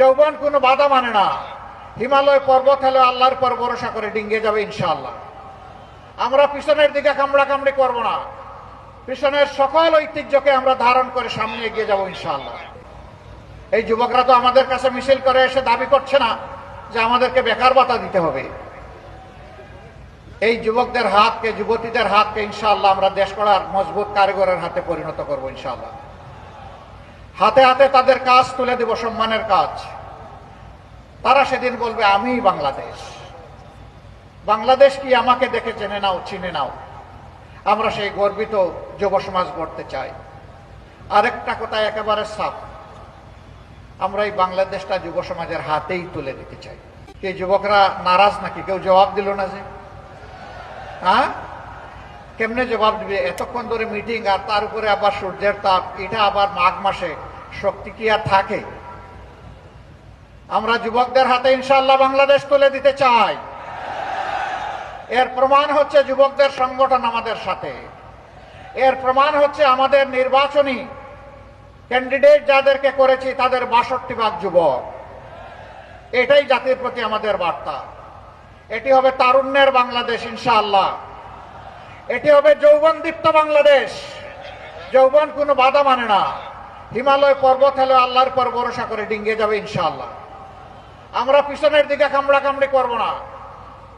যৌবন কোনো বাধা মানে না। হিমালয় পর্বত হলে আল্লাহর পর ভরসা করে ডিঙ্গে যাবে ইনশাআল্লাহ। আমরা পিছনের দিকে কামড়াকামড়ি করব না, পিছনের সকল ঐতিহ্যকে আমরা ধারণ করে সামনে এগিয়ে যাব ইনশাআল্লাহ। এই যুবকরা তো আমাদের কাছে মিছিল করে এসে দাবি করছে না যে আমাদেরকে বেকার ভাতা দিতে হবে। এই যুবকদের হাতকে, যুবতীদের হাতকে ইনশাআল্লাহ আমরা দেশ গড়ার মজবুত কারিগরের হাতে পরিণত করব ইনশাআল্লাহ। হাতে হাতে তাদের কাজ তুলে দেব, সম্মানের কাজ। তারা সেদিন বলবে আমি বাংলাদেশ। বাংলাদেশ কি আমাকে দেখে চেনে নাও, চিনে নাও। আমরা সেই গর্বিত যুব সমাজ গড়তে চাই। আরেকটা কথা একেবারে সাফ, আমরা এই বাংলাদেশটা যুব সমাজের হাতেই তুলে দিতে চাই। কে যুবকরা নারাজ নাকি? কেউ জবাব দিল না যে। হ্যাঁ, কেমনে জবাব দিবে? এতক্ষণ ধরে মিটিং, আর তার উপরে আবার সূর্যের তাপ, এটা আবার মাঘ মাসে, শক্তি কি আর থাকে? আমরা যুবকদের হাতে ইনশাআল্লাহ বাংলাদেশ তুলে দিতে চাই। এর প্রমাণ হচ্ছে যুবকদের সংগঠন আমাদের সাথে। এর প্রমাণ হচ্ছে আমাদের নির্বাচনী ক্যান্ডিডেট যাদেরকে করেছি তাদের 62% যুবক। এটাই জাতির প্রতি আমাদের বার্তা। এটি হবে তারুণ্যের বাংলাদেশ ইনশাআল্লাহ। এটি হবে যৌবনদীপ্ত বাংলাদেশ। যৌবন কোনো বাধা মানে না। হিমালয় পর্বত হলে আল্লাহর পর ভরসা করে ডিঙ্গে যাবে ইনশাআল্লাহ। আমরা পিছনের দিকে কামড়াকামড়ি করব না,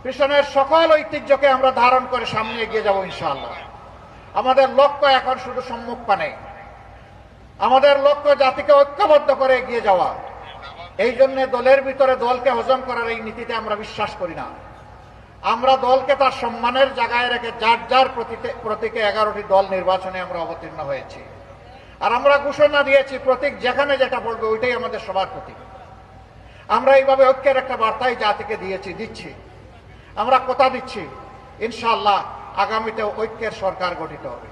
পিছনের সকল ঐতিহ্যকে আমরা ধারণ করে সামনে এগিয়ে যাব ইনশাআল্লাহ। আমাদের লক্ষ্য এখন শুধু সম্মুখ পানে, আমাদের লক্ষ্য জাতিকে ঐক্যবদ্ধ করে এগিয়ে যাওয়া। এই জন্য দলের ভিতরে দলকে হজম করার এই নীতিতে আমরা বিশ্বাস করি না। আমরা দলকে তার সম্মানের জায়গায় রেখে যার যার প্রতীকে 11টি দল নির্বাচনে আমরা অবতীর্ণ হয়েছি। আর আমরা ঘোষণা দিয়েছি প্রতীক যেখানে যেটা পড়বে ওইটাই আমাদের সবার প্রতীক। আমরা এইভাবে ঐক্যের একটা বার্তাই জাতিকে দিচ্ছি। আমরা কথা দিচ্ছি ইনশাআল্লাহ আগামীতে ঐক্যের সরকার গঠিত হবে।